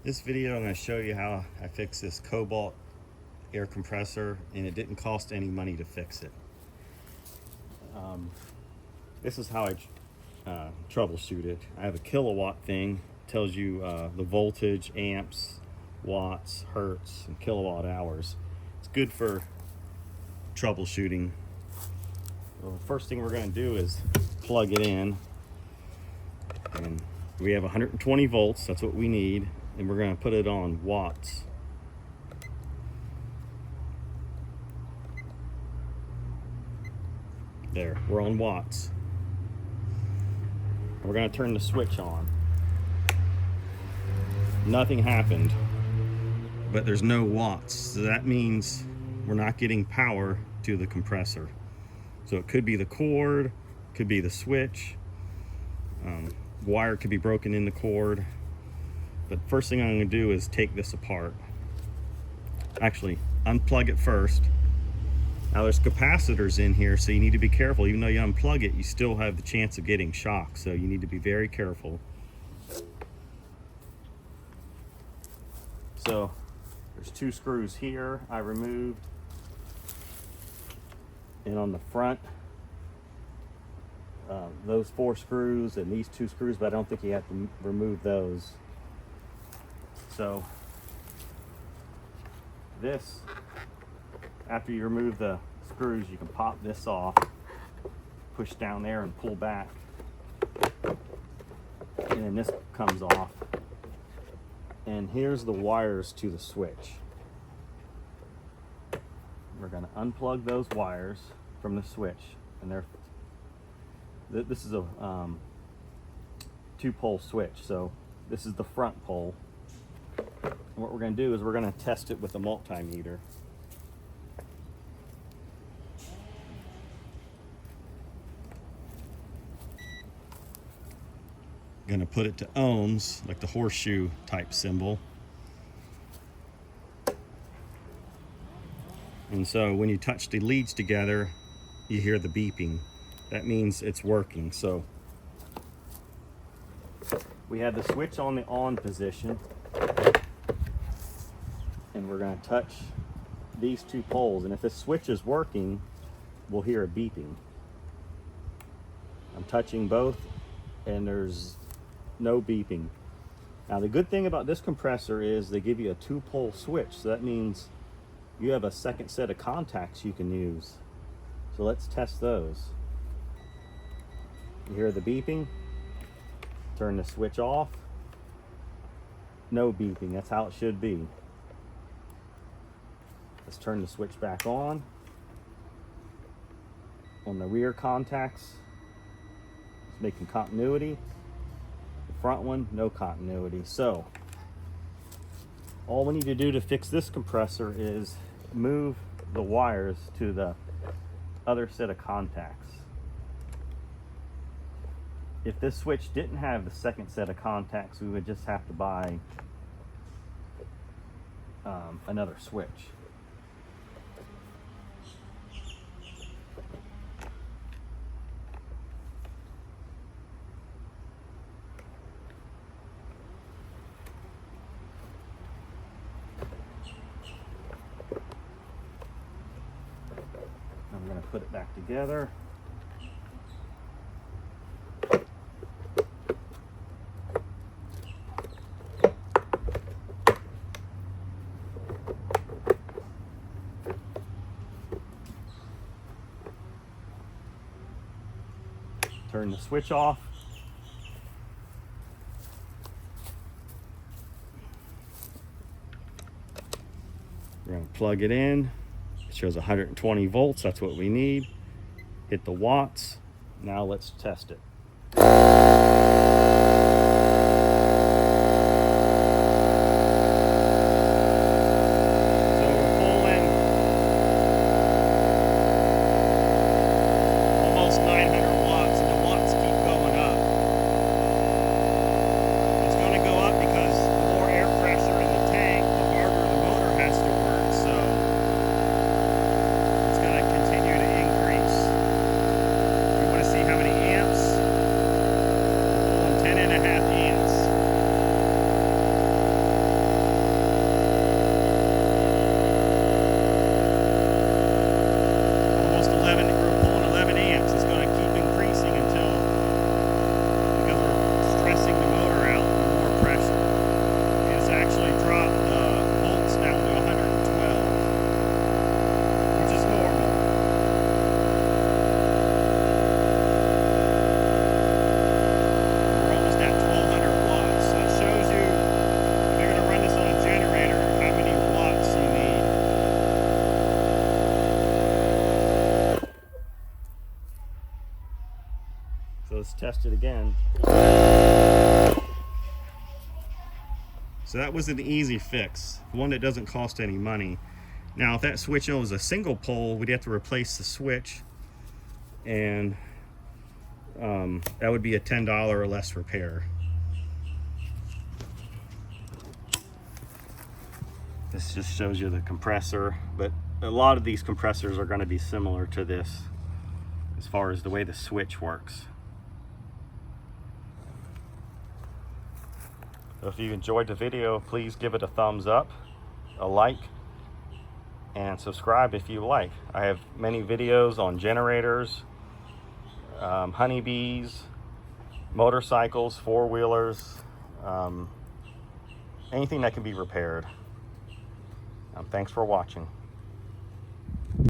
This video I'm going to show you how I fixed this Kobalt air compressor, and it didn't cost any money to fix it. This is how I troubleshoot it. I have a kilowatt thing, tells you the voltage, amps, watts, hertz, and kilowatt hours. It's good for troubleshooting. Well, the first thing we're going to do is plug it in, and we have 120 volts. That's what we need, and we're going to put it on watts. There, we're on watts. We're going to turn the switch on. Nothing happened, but there's no watts, so that means we're not getting power to the compressor. So it could be the cord, could be the switch, wire could be broken in the cord. But first thing I'm going to do is take this apart. Actually, unplug it first. Now there's capacitors in here, so you need to be careful. Even though you unplug it, you still have the chance of getting shocked, so you need to be very careful. So there's two screws here I removed, and on the front those 4 screws and these 2 screws, but I don't think you have to remove those. So this, after you remove the screws, you can pop this off, push down there and pull back, and then this comes off. And here's the wires to the switch. We're going to unplug those wires from the switch, and this is a 2-pole switch, so this is the front pole. And what we're going to do is we're going to test it with a multimeter. Going to put it to ohms, like the horseshoe type symbol. And so when you touch the leads together, you hear the beeping. That means it's working. So we have the switch on the on position, and we're going to touch these 2 poles, and if the switch is working, we'll hear a beeping. I'm touching both, and there's no beeping. Now the good thing about this compressor is they give you a 2-pole switch, so that means you have a second set of contacts you can use. So let's test those. You hear the beeping? Turn the switch off. No beeping. That's how it should be. Let's turn the switch back on. On the rear contacts, it's making continuity. The front one, no continuity. So all we need to do to fix this compressor is move the wires to the other set of contacts. If this switch didn't have the second set of contacts, we would just have to buy another switch. I'm going to put it back together. Turn the switch off. We're going to plug it in. It shows 120 volts. That's what we need. Hit the watts. Now let's test it. See how many amps let's test it again. So that was an easy fix, one that doesn't cost any money. Now, if that switch was a single pole, we'd have to replace the switch, and that would be a $10 or less repair. This just shows you the compressor, but a lot of these compressors are going to be similar to this as far as the way the switch works. So if you enjoyed the video, please give it a thumbs up, a like, and subscribe if you like. I have many videos on generators, honeybees, motorcycles, four-wheelers, anything that can be repaired. Thanks for watching.